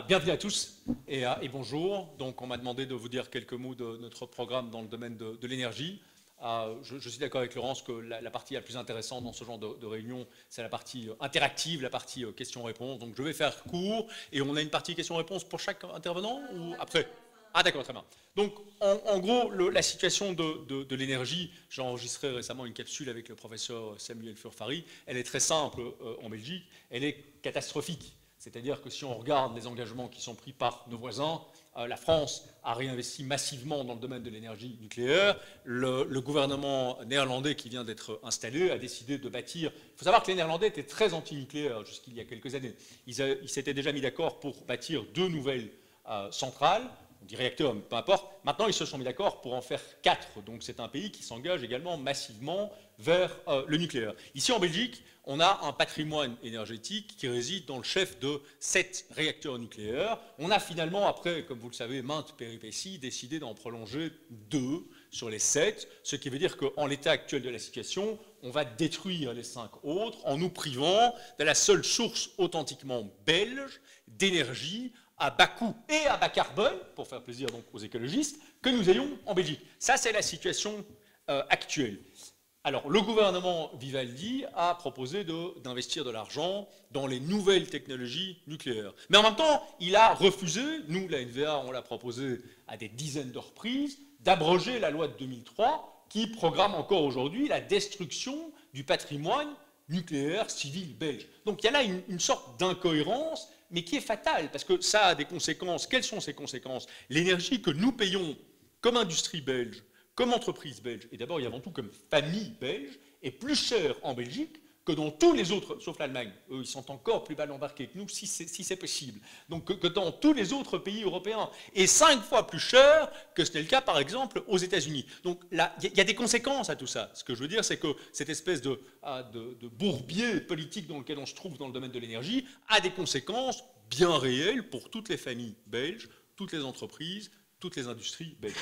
Bienvenue à tous et bonjour. Donc, on m'a demandé de vous dire quelques mots de notre programme dans le domaine de l'énergie. Je suis d'accord avec Laurence que la partie la plus intéressante dans ce genre de réunion, c'est la partie interactive, la partie questions-réponses. Donc, je vais faire court et on a une partie questions-réponses pour chaque intervenant ou après? Ah, d'accord, très bien. Donc, en gros, la situation de l'énergie, j'ai enregistré récemment une capsule avec le professeur Samuel Furfari. Elle est très simple en Belgique, elle est catastrophique. C'est-à-dire que si on regarde les engagements qui sont pris par nos voisins, la France a réinvesti massivement dans le domaine de l'énergie nucléaire. Le gouvernement néerlandais qui vient d'être installé a décidé de bâtir... Il faut savoir que les Néerlandais étaient très anti-nucléaires jusqu'il y a quelques années. Ils s'étaient déjà mis d'accord pour bâtir 2 nouvelles centrales, on dit réacteurs, mais peu importe. Maintenant, ils se sont mis d'accord pour en faire 4. Donc, c'est un pays qui s'engage également massivement vers le nucléaire. Ici, en Belgique, on a un patrimoine énergétique qui réside dans le chef de 7 réacteurs nucléaires. On a finalement, après, comme vous le savez, maintes péripéties, décidé d'en prolonger 2 sur les 7, ce qui veut dire qu'en l'état actuel de la situation, on va détruire les 5 autres en nous privant de la seule source authentiquement belge d'énergie à bas coût et à bas carbone, pour faire plaisir donc aux écologistes, que nous ayons en Belgique. Ça, c'est la situation actuelle. Alors, le gouvernement Vivaldi a proposé d'investir de l'argent dans les nouvelles technologies nucléaires. Mais en même temps, il a refusé, nous, la NVA, on l'a proposé à des dizaines de reprises, d'abroger la loi de 2003 qui programme encore aujourd'hui la destruction du patrimoine nucléaire civil belge. Donc, il y a là une sorte d'incohérence, mais qui est fatale, parce que ça a des conséquences. Quelles sont ces conséquences? L'énergie que nous payons comme industrie belge, comme entreprise belge, et d'abord et avant tout comme famille belge, est plus chère en Belgique que dans tous les autres, sauf l'Allemagne. Eux, ils sont encore plus mal embarqués que nous, si c'est possible. Donc que dans tous les autres pays européens. Et 5 fois plus cher que ce n'est le cas, par exemple, aux États-Unis. Donc là, il y a des conséquences à tout ça. Ce que je veux dire, c'est que cette espèce de bourbier politique dans lequel on se trouve dans le domaine de l'énergie a des conséquences bien réelles pour toutes les familles belges, toutes les entreprises, toutes les industries belges.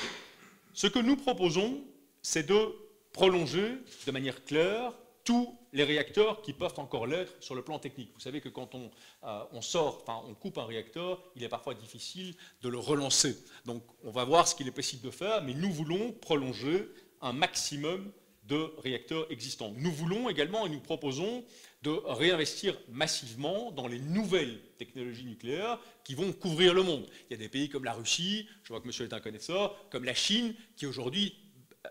Ce que nous proposons, c'est de prolonger de manière claire tous les réacteurs qui peuvent encore l'être sur le plan technique. Vous savez que quand on coupe un réacteur, il est parfois difficile de le relancer. Donc on va voir ce qu'il est possible de faire, mais nous voulons prolonger un maximum de réacteurs existants. Nous voulons également et nous proposons de réinvestir massivement dans les nouvelles technologies nucléaires qui vont couvrir le monde. Il y a des pays comme la Russie, je vois que monsieur est un connaisseur, comme la Chine, qui aujourd'hui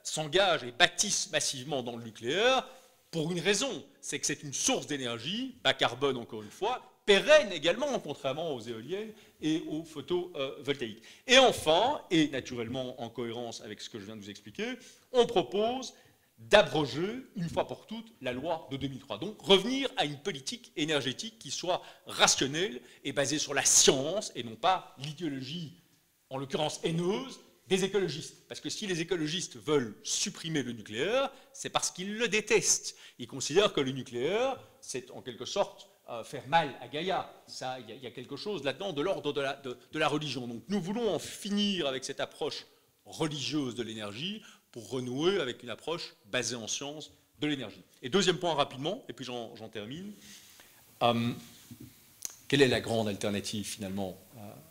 s'engagent et bâtissent massivement dans le nucléaire pour une raison, c'est que c'est une source d'énergie, bas carbone encore une fois, pérenne également, contrairement aux éoliennes et aux photovoltaïques. Et enfin, et naturellement en cohérence avec ce que je viens de vous expliquer, on propose d'abroger une fois pour toutes la loi de 2003. Donc revenir à une politique énergétique qui soit rationnelle et basée sur la science et non pas l'idéologie, en l'occurrence haineuse, des écologistes. Parce que si les écologistes veulent supprimer le nucléaire, c'est parce qu'ils le détestent. Ils considèrent que le nucléaire, c'est en quelque sorte faire mal à Gaïa. Il y a quelque chose là-dedans de l'ordre de la religion. Donc nous voulons en finir avec cette approche religieuse de l'énergie pour renouer avec une approche basée en sciences de l'énergie. Et deuxième point rapidement, et puis j'en termine, quelle est la grande alternative finalement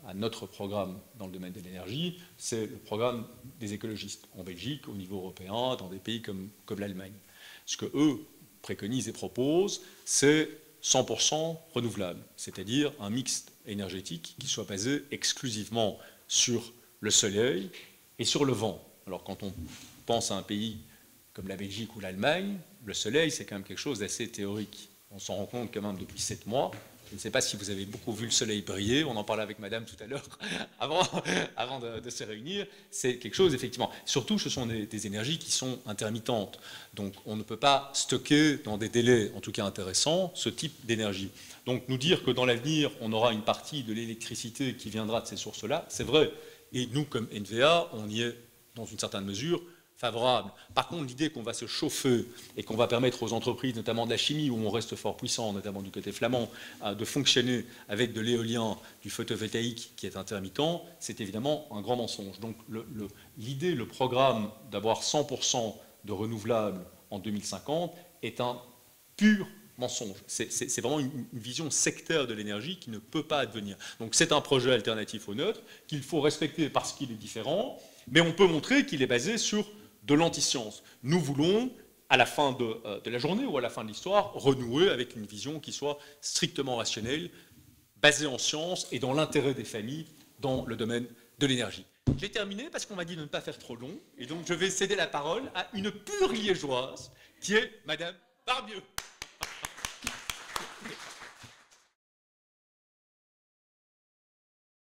à notre programme dans le domaine de l'énergie? C'est le programme des écologistes en Belgique, au niveau européen, dans des pays comme l'Allemagne. Ce que eux préconisent et proposent, c'est 100% renouvelable, c'est-à-dire un mix énergétique qui soit basé exclusivement sur le soleil et sur le vent. Alors quand on pense à un pays comme la Belgique ou l'Allemagne, le soleil, c'est quand même quelque chose d'assez théorique. On s'en rend compte quand même depuis 7 mois. Je ne sais pas si vous avez beaucoup vu le soleil briller, on en parlait avec madame tout à l'heure, avant de se réunir. C'est quelque chose, effectivement. Surtout, ce sont des énergies qui sont intermittentes. Donc, on ne peut pas stocker dans des délais, en tout cas intéressants, ce type d'énergie. Donc, nous dire que dans l'avenir, on aura une partie de l'électricité qui viendra de ces sources-là, c'est vrai. Et nous, comme NVA, on y est, dans une certaine mesure, favorable. Par contre, l'idée qu'on va se chauffer et qu'on va permettre aux entreprises, notamment de la chimie, où on reste fort puissant, notamment du côté flamand, de fonctionner avec de l'éolien, du photovoltaïque qui est intermittent, c'est évidemment un grand mensonge. Donc l'idée, le programme d'avoir 100% de renouvelables en 2050 est un pur mensonge. C'est vraiment une vision sectaire de l'énergie qui ne peut pas advenir. Donc c'est un projet alternatif au neutre qu'il faut respecter parce qu'il est différent, mais on peut montrer qu'il est basé sur de l'antiscience. Nous voulons, à la fin de la journée ou à la fin de l'histoire, renouer avec une vision qui soit strictement rationnelle, basée en science et dans l'intérêt des familles dans le domaine de l'énergie. J'ai terminé parce qu'on m'a dit de ne pas faire trop long, et donc je vais céder la parole à une pure liégeoise qui est Madame Barbieux.